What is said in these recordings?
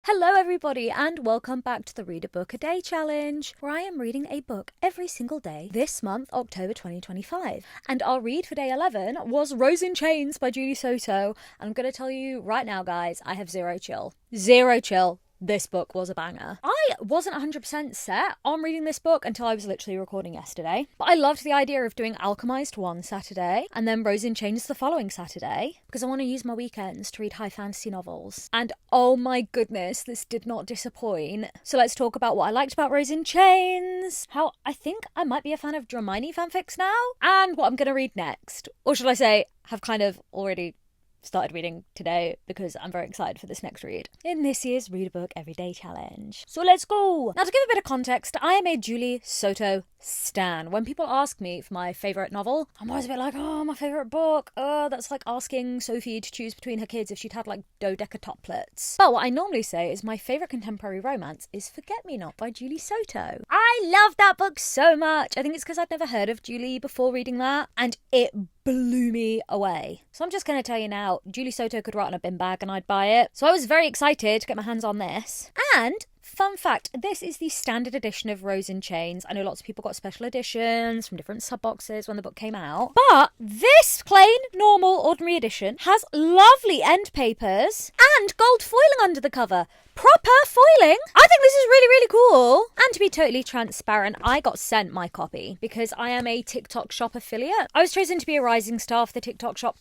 Hello everybody and welcome back to the Read a Book a Day Challenge, where I am reading a book every single day this month, October 2025. And our read for day 11 was Rose in Chains by Julie Soto. And I'm going to tell you right now, guys, I have zero chill. Zero chill. This book was a banger. I wasn't 100% set on reading this book until I was literally recording yesterday. But I loved the idea of doing Alchemised one Saturday and then Rose in Chains the following Saturday because I want to use my weekends to read high fantasy novels. And oh my goodness, this did not disappoint. So let's talk about what I liked about Rose in Chains, how I think I might be a fan of Dramionie fanfics now, and what I'm going to read next. Or should I say, have kind of already started reading today because I'm very excited for this next read in this year's Read a Book Everyday Challenge. So let's go! Now, to give a bit of context, I am a Julie Soto stan. When people ask me for my favourite novel, I'm always a bit like, oh, my favourite book. Oh, that's like asking Sophie to choose between her kids if she'd had like dodecaturplets. But what I normally say is my favourite contemporary romance is Forget Me Not by Julie Soto. I love that book so much. I think it's because I'd never heard of Julie before reading that, and it blew me away. So I'm just going to tell you now, Julie Soto could write on a bin bag and I'd buy it. So I was very excited to get my hands on this. And fun fact, this is the standard edition of Rose in Chains. I know lots of people got special editions from different sub-boxes when the book came out. But this plain, normal, ordinary edition has lovely end papers and gold foiling under the cover. Proper foiling. I think this is really, really cool. And to be totally transparent, I got sent my copy because I am a TikTok shop affiliate. I was chosen to be a rising star for the TikTok shop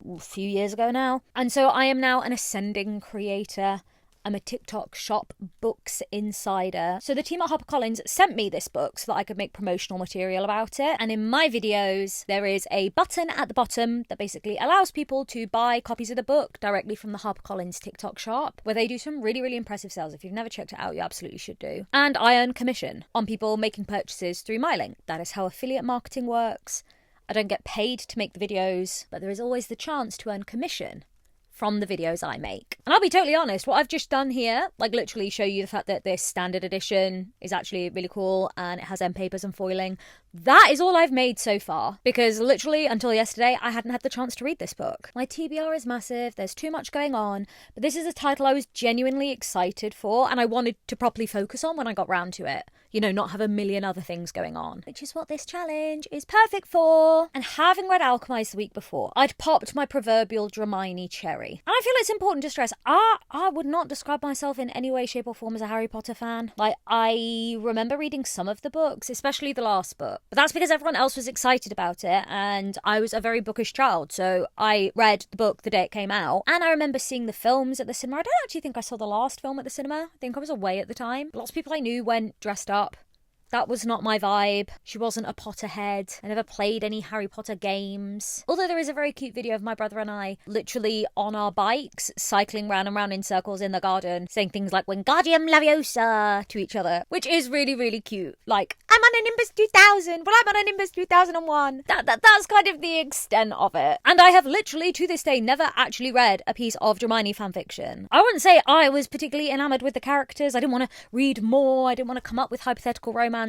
a few years ago now. And so I am now an ascending creator. I'm a TikTok shop books insider. So the team at HarperCollins sent me this book so that I could make promotional material about it. And in my videos, there is a button at the bottom that basically allows people to buy copies of the book directly from the HarperCollins TikTok shop, where they do some really, really impressive sales. If you've never checked it out, you absolutely should do. And I earn commission on people making purchases through my link. That is how affiliate marketing works. I don't get paid to make the videos, but there is always the chance to earn commission from the videos I make. And I'll be totally honest, what I've just done here, like literally show you the fact that this standard edition is actually really cool and it has end papers and foiling. That is all I've made so far, because literally until yesterday I hadn't had the chance to read this book. My TBR is massive, there's too much going on, but this is a title I was genuinely excited for and I wanted to properly focus on when I got round to it. You know, not have a million other things going on, which is what this challenge is perfect for. And having read Alchemised the week before, I'd popped my proverbial Dramionie cherry. And I feel it's important to stress, I would not describe myself in any way, shape or form as a Harry Potter fan. Like, I remember reading some of the books, especially the last book. But that's because everyone else was excited about it and I was a very bookish child. So I read the book the day it came out. And I remember seeing the films at the cinema. I don't actually think I saw the last film at the cinema. I think I was away at the time. Lots of people I knew went dressed up. That was not my vibe. She wasn't a Potterhead. I never played any Harry Potter games. Although there is a very cute video of my brother and I literally on our bikes, cycling round and round in circles in the garden, saying things like Wingardium Leviosa to each other, which is really, really cute. Like, I'm on a Nimbus 2000. Well, I'm on a Nimbus 2001. That's kind of the extent of it. And I have literally, to this day, never actually read a piece of Dramionie fanfiction. I wouldn't say I was particularly enamoured with the characters. I didn't want to read more. I didn't want to come up with hypothetical romances.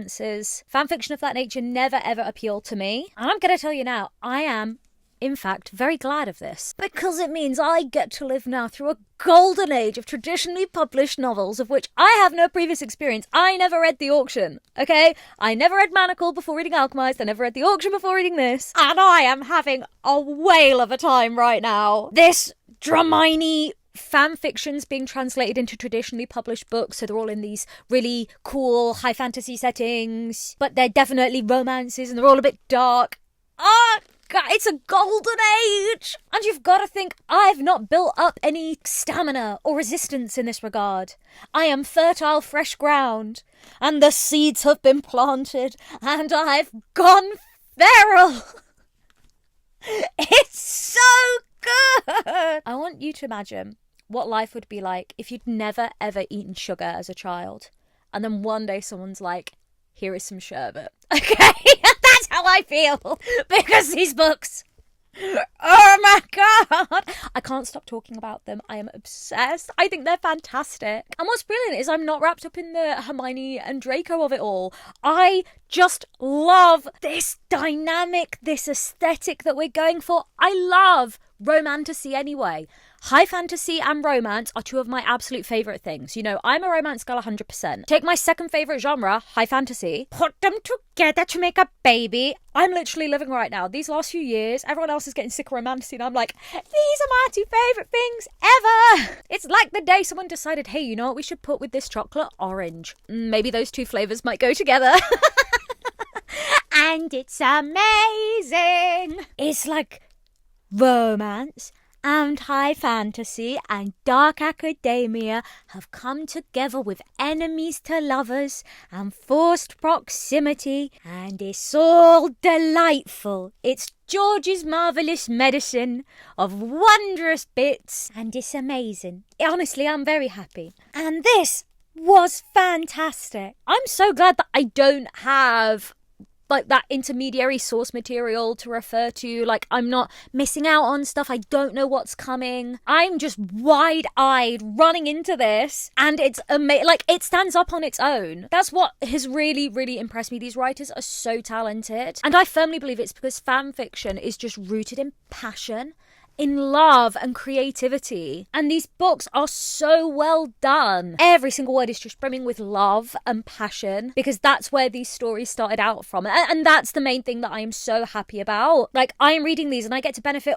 Fanfiction of that nature never ever appealed to me. And I'm going to tell you now, I am, in fact, very glad of this. Because it means I get to live now through a golden age of traditionally published novels of which I have no previous experience. I never read the auction, okay? I never read Manacle before reading Alchemised. I never read the auction before reading this. And I am having a whale of a time right now. This Dramionie fan fictions being translated into traditionally published books, so they're all in these really cool high fantasy settings, but they're definitely romances and they're all a bit dark. God, it's a golden age! And you've got to think, I've not built up any stamina or resistance in this regard. I am fertile, fresh ground, and the seeds have been planted, and I've gone feral. It's so good! I want you to imagine what life would be like if you'd never ever eaten sugar as a child. And then one day someone's like, here is some sherbet. Okay, that's how I feel. Because these books, oh my God, I can't stop talking about them. I am obsessed. I think they're fantastic. And what's brilliant is I'm not wrapped up in the Hermione and Draco of it all. I just love this dynamic, this aesthetic that we're going for. I love romantasy anyway. High fantasy and romance are two of my absolute favourite things. You know, I'm a romance girl 100%. Take my second favourite genre, high fantasy, put them together to make a baby. I'm literally living right now. These last few years, everyone else is getting sick of romantasy and I'm like, these are my two favourite things ever. It's like the day someone decided, hey, you know what we should put with this chocolate? Orange. Maybe those two flavours might go together. And it's amazing. It's like romance and high fantasy and dark academia have come together with enemies to lovers and forced proximity, and it's all delightful. It's George's marvellous medicine of wondrous bits, and it's amazing. Honestly, I'm very happy. And this was fantastic. I'm so glad that I don't have like that intermediary source material to refer to. Like, I'm not missing out on stuff. I don't know what's coming. I'm just wide-eyed running into this, and it's amazing. Like, it stands up on its own. That's what has really, really impressed me. These writers are so talented, and I firmly believe it's because fan fiction is just rooted in passion, in love and creativity. And these books are so well done. Every single word is just brimming with love and passion, because that's where these stories started out from. And that's the main thing that I am so happy about. Like, I am reading these and I get to benefit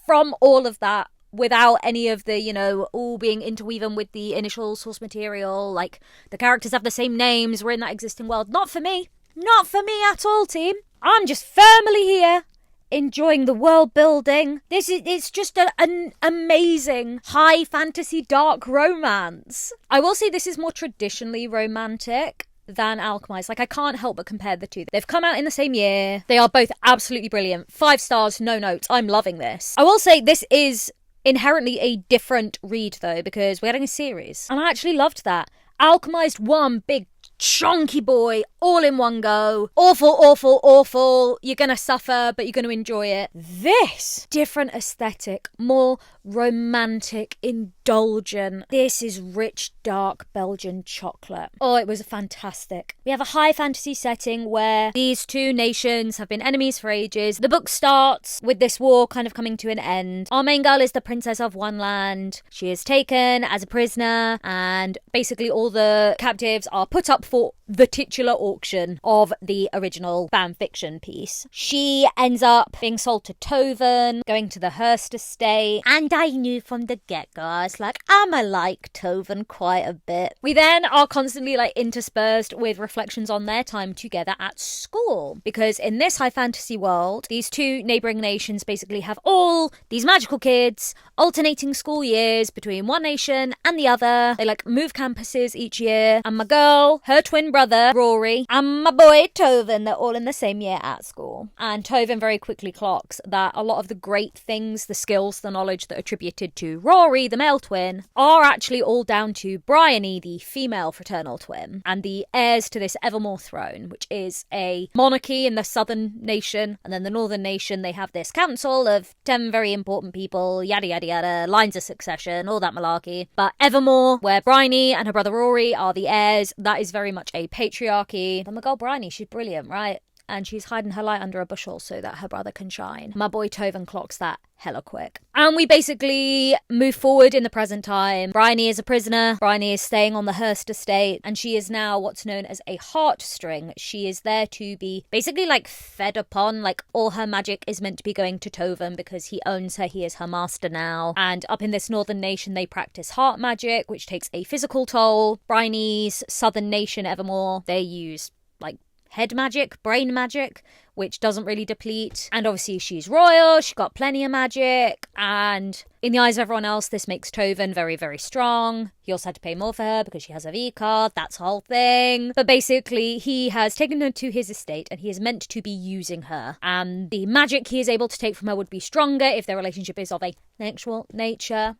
from all of that without any of the, you know, all being interwoven with the initial source material. Like, the characters have the same names, we're in that existing world. Not for me. Not for me at all, team. I'm just firmly here, enjoying the world building. It's just an amazing high fantasy dark romance. I will say this is more traditionally romantic than Alchemised. Like, I can't help but compare the two. They've come out in the same year. They are both absolutely brilliant. 5 stars, no notes. I'm loving this. I will say this is inherently a different read though, because we're getting a series, and I actually loved that. Alchemised, one big chunky boy, all in one go. Awful, awful, awful. You're gonna suffer, but you're gonna enjoy it. This, different aesthetic, more romantic, indulgent. This is rich, dark Belgian chocolate. Oh, it was fantastic. We have a high fantasy setting where these two nations have been enemies for ages. The book starts with this war kind of coming to an end. Our main girl is the princess of one land. She is taken as a prisoner, and basically all the captives are put up for the titular auction of the original fan fiction piece. She ends up being sold to Toven, going to the Hearst estate, and I knew from the get-go, I was like, I'ma like Toven quite a bit. We then are constantly like interspersed with reflections on their time together at school, because in this high fantasy world, these two neighbouring nations basically have all these magical kids alternating school years between one nation and the other. They like move campuses each year, and my girl, her twin brother Rory, and my boy Toven, they're all in the same year at school. And Toven very quickly clocks that a lot of the great things, the skills, the knowledge that are attributed to Rory, the male twin, are actually all down to Bryony, the female fraternal twin, and the heirs to this Evermore throne, which is a monarchy in the southern nation, and then the northern nation, they have this council of 10 very important people, yada yada yada, lines of succession, all that malarkey. But Evermore, where Bryony and her brother Rory are the heirs, that is very much a patriarchy. But my girl Bryony, she's brilliant, right? And she's hiding her light under a bushel so that her brother can shine. My boy Toven clocks that hella quick. And we basically move forward in the present time. Bryony is a prisoner. Bryony is staying on the Hearst estate, and she is now what's known as a heartstring. She is there to be basically like fed upon. Like, all her magic is meant to be going to Toven because he owns her. He is her master now. And up in this northern nation, they practice heart magic, which takes a physical toll. Bryony's southern nation, Evermore, they use like head magic, brain magic, which doesn't really deplete. And obviously she's royal, she's got plenty of magic, and in the eyes of everyone else, this makes Toven very, very strong. He also had to pay more for her because she has a V card, that's the whole thing. But basically, he has taken her to his estate and he is meant to be using her. And the magic he is able to take from her would be stronger if their relationship is of a sexual nature.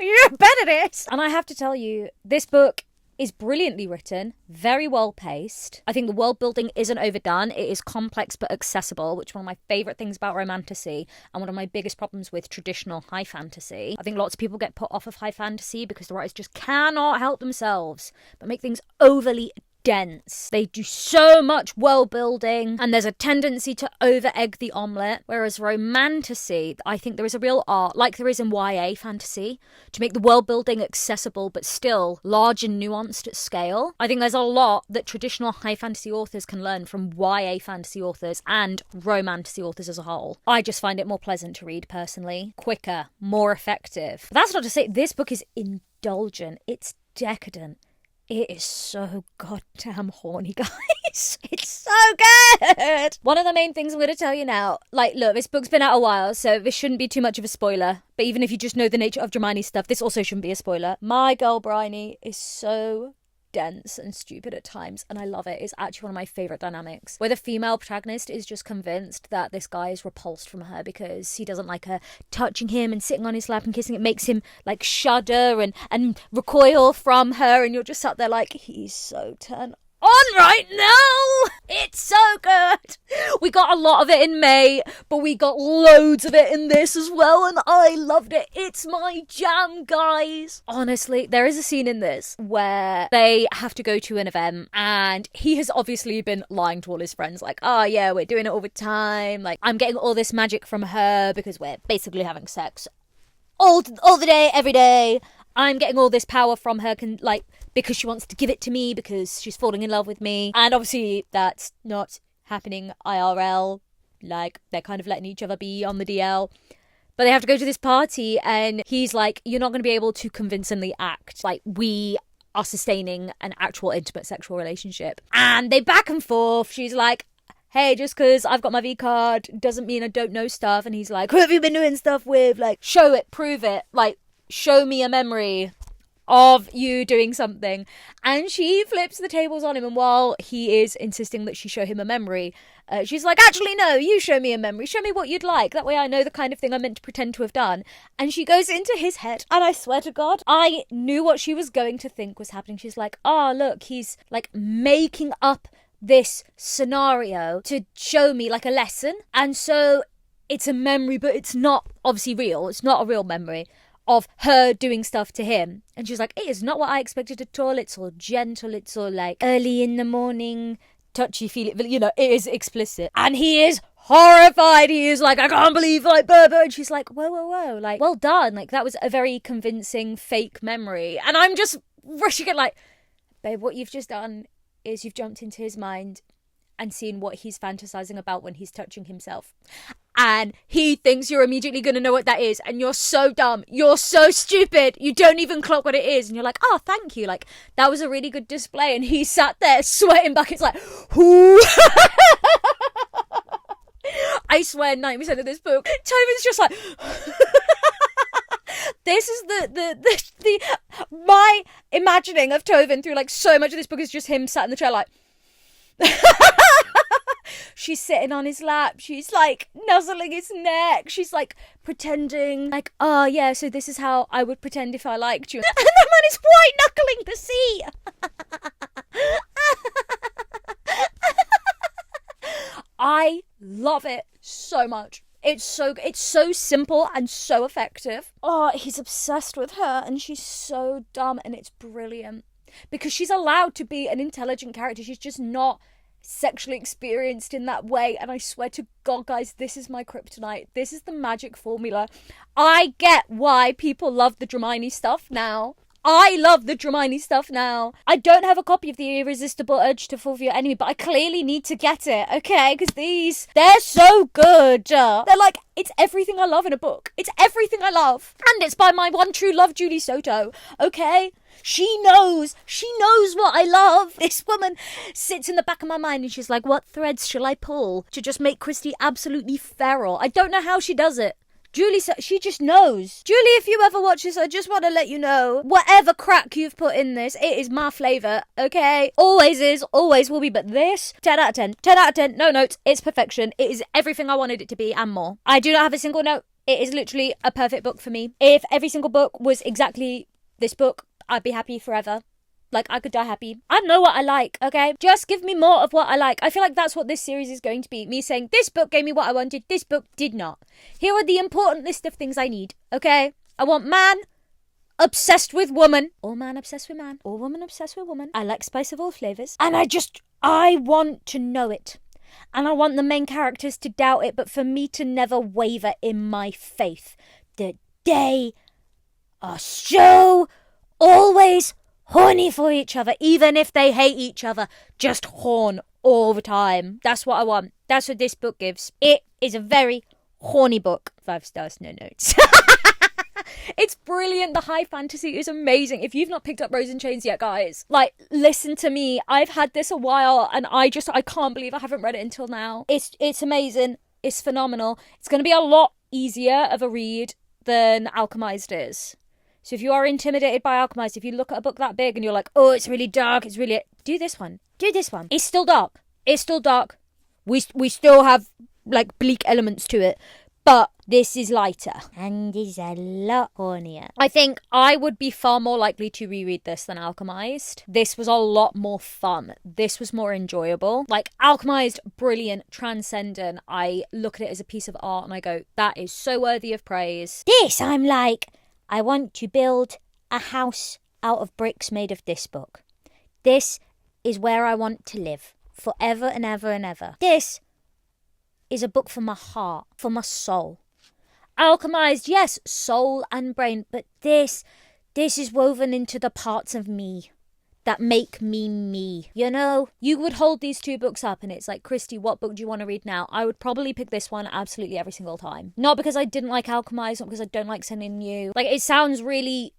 You're bad at it! And I have to tell you, this book is brilliantly written, very well paced. I think the world building isn't overdone. It is complex but accessible, which is one of my favourite things about romantasy and one of my biggest problems with traditional high fantasy. I think lots of people get put off of high fantasy because the writers just cannot help themselves but make things overly dense. They do so much world building, and there's a tendency to over-egg the omelette. Whereas romantasy, I think there is a real art, like there is in YA fantasy, to make the world building accessible but still large and nuanced at scale. I think there's a lot that traditional high fantasy authors can learn from YA fantasy authors and romantasy authors as a whole. I just find it more pleasant to read personally, quicker, more effective. But that's not to say this book is indulgent. It's decadent. It is so goddamn horny, guys. It's so good. One of the main things I'm going to tell you now, like, look, this book's been out a while, so this shouldn't be too much of a spoiler. But even if you just know the nature of Dramionie stuff, this also shouldn't be a spoiler. My girl Bryony is so dense and stupid at times, and I love it. It's actually one of my favourite dynamics, where the female protagonist is just convinced that this guy is repulsed from her because he doesn't like her touching him and sitting on his lap and kissing. It makes him like shudder and recoil from her, and you're just sat there like, he's so turned on right now. It's so good. We got a lot of it in May, but we got loads of it in this as well, and I loved it. It's my jam, guys. Honestly, there is a scene in this where they have to go to an event, and he has obviously been lying to all his friends, like, oh yeah, we're doing it all the time, like, I'm getting all this magic from her because we're basically having sex all the day, every day. I'm getting all this power from her, because she wants to give it to me, because she's falling in love with me. And obviously that's not happening IRL. Like, they're kind of letting each other be on the DL. But they have to go to this party, and he's like, you're not going to be able to convincingly act like we are sustaining an actual intimate sexual relationship. And they back and forth. She's like, hey, just because I've got my V card doesn't mean I don't know stuff. And he's like, who have you been doing stuff with? Like, show it, prove it. Like, show me a memory of you doing something. And she flips the tables on him, and while he is insisting that she show him a memory, she's like, actually no, you show me a memory, show me what you'd like, that way I know the kind of thing I'm meant to pretend to have done. And she goes into his head, and I swear to God, I knew what she was going to think was happening. She's like, oh look, he's like making up this scenario to show me like a lesson, and so it's a memory, but it's not obviously real. It's not a real memory of her doing stuff to him. And she's like, it is not what I expected at all. It's all gentle, it's all like early in the morning, touchy feely, you know, it is explicit. And he is horrified. He is like, I can't believe, like, blah, blah. And she's like, whoa, like, well done, like, that was a very convincing fake memory. And I'm just rushing it like, babe, what you've just done is you've jumped into his mind and seen what he's fantasizing about when he's touching himself. And he thinks you're immediately going to know what that is. And you're so dumb. You're so stupid. You don't even clock what it is. And you're like, oh, thank you. Like, that was a really good display. And he sat there sweating buckets like, whoo. I swear 90% of this book, Tobin's just like... This is the my imagining of Tovin through like so much of this book is just him sat in the chair like... She's sitting on his lap, she's like nuzzling his neck, she's like pretending like, oh yeah, so this is how I would pretend if I liked you. And the man is white knuckling the sea. I love it so much. It's so simple and so effective. Oh, he's obsessed with her, and she's so dumb, and it's brilliant. Because she's allowed to be an intelligent character. She's just not sexually experienced in that way. And I swear to God, guys, this is my kryptonite. This is the magic formula. I get why people love the Dramionie stuff now. I love the Dramionie stuff now. I don't have a copy of The Irresistible Urge to Fall for Your Enemy, but I clearly need to get it, okay? Because they're so good. They're like, it's everything I love in a book. It's everything I love. And it's by my one true love, Julie Soto, okay? She knows what I love. This woman sits in the back of my mind and she's like, what threads shall I pull to just make Christy absolutely feral? I don't know how she does it. Julie, she just knows. Julie, if you ever watch this, I just want to let you know, whatever crack you've put in this, it is my flavour, okay? Always is, always will be, but this, 10 out of 10. 10 out of 10, no notes, it's perfection. It is everything I wanted it to be and more. I do not have a single note. It is literally a perfect book for me. If every single book was exactly this book, I'd be happy forever. Like, I could die happy. I know what I like, okay? Just give me more of what I like. I feel like that's what this series is going to be. Me saying, this book gave me what I wanted, this book did not. Here are the important list of things I need, okay? I want man, obsessed with woman. Or man obsessed with man. Or woman obsessed with woman. I like spice of all flavours. And I want to know it. And I want the main characters to doubt it, but for me to never waver in my faith that they are so always horny for each other, even if they hate each other. Just horn all the time. That's what I want. That's what this book gives. It is a very horny book. 5 stars, no notes. It's brilliant. The high fantasy is amazing. If you've not picked up Rose in Chains yet, guys, like, listen to me. I've had this a while and I can't believe I haven't read it until now. It's amazing. It's phenomenal. It's going to be a lot easier of a read than Alchemised is. So if you are intimidated by Alchemised, if you look at a book that big and you're like, oh, it's really dark, do this one. Do this one. It's still dark. We still have, like, bleak elements to it. But this is lighter. And is a lot hornier. I think I would be far more likely to reread this than Alchemised. This was a lot more fun. This was more enjoyable. Like, Alchemised, brilliant, transcendent. I look at it as a piece of art and I go, that is so worthy of praise. This, I'm like, I want to build a house out of bricks made of this book. This is where I want to live. Forever and ever and ever. This is a book for my heart, for my soul. Alchemised, yes, soul and brain, but this is woven into the parts of me that make me me. You know, you would hold these two books up and it's like, Christy, what book do you want to read now? I would probably pick this one absolutely every single time. Not because I didn't like Alchemised, not because I don't like SenLinYu. Like, it sounds really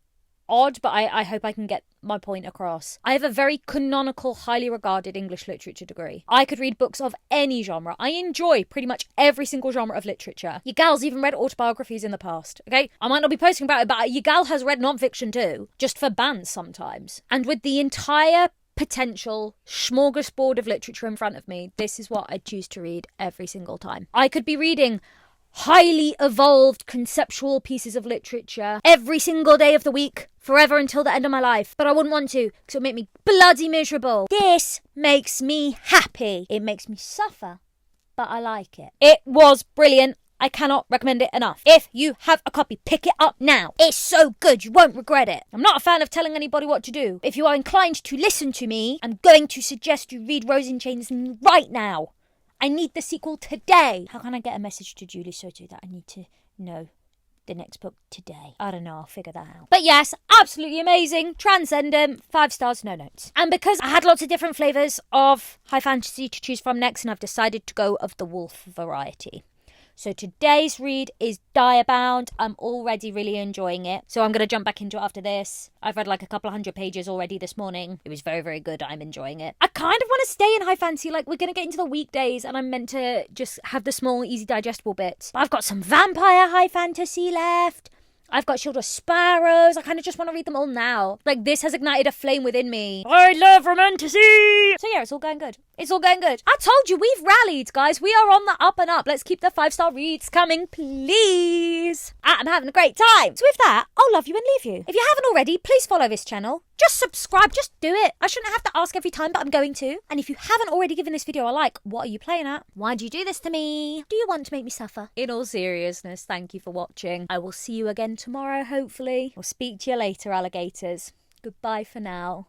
odd, but I hope I can get my point across. I have a very canonical, highly regarded English literature degree. I could read books of any genre. I enjoy pretty much every single genre of literature. Your gal's even read autobiographies in the past, okay? I might not be posting about it, but your gal has read non-fiction too, just for bands sometimes. And with the entire potential smorgasbord of literature in front of me, this is what I choose to read every single time. I could be reading highly evolved conceptual pieces of literature every single day of the week, forever until the end of my life. But I wouldn't want to, because it would make me bloody miserable. This makes me happy. It makes me suffer, but I like it. It was brilliant. I cannot recommend it enough. If you have a copy, pick it up now. It's so good, you won't regret it. I'm not a fan of telling anybody what to do. If you are inclined to listen to me, I'm going to suggest you read Rose in Chains right now. I need the sequel today. How can I get a message to Julie Soto that I need to know the next book today? I don't know, I'll figure that out. But yes, absolutely amazing, transcendent, 5 stars, no notes. And because I had lots of different flavours of high fantasy to choose from next, and I've decided to go of the wolf variety. So today's read is Direbound. I'm already really enjoying it. So I'm going to jump back into it after this. I've read like a couple of 100 pages already this morning. It was very, very good. I'm enjoying it. I kind of want to stay in high fantasy. Like, we're going to get into the weekdays and I'm meant to just have the small, easy, digestible bits. But I've got some vampire high fantasy left. I've got Shield of Sparrows. I kind of just want to read them all now. Like, this has ignited a flame within me. I love romantasy! So yeah, it's all going good. It's all going good. I told you, we've rallied, guys. We are on the up and up. Let's keep the 5-star reads coming, please. I'm having a great time. So with that, I'll love you and leave you. If you haven't already, please follow this channel. Just subscribe. Just do it. I shouldn't have to ask every time, but I'm going to. And if you haven't already given this video a like, what are you playing at? Why do you do this to me? Do you want to make me suffer? In all seriousness, thank you for watching. I will see you again tomorrow, hopefully. I'll speak to you later, alligators. Goodbye for now.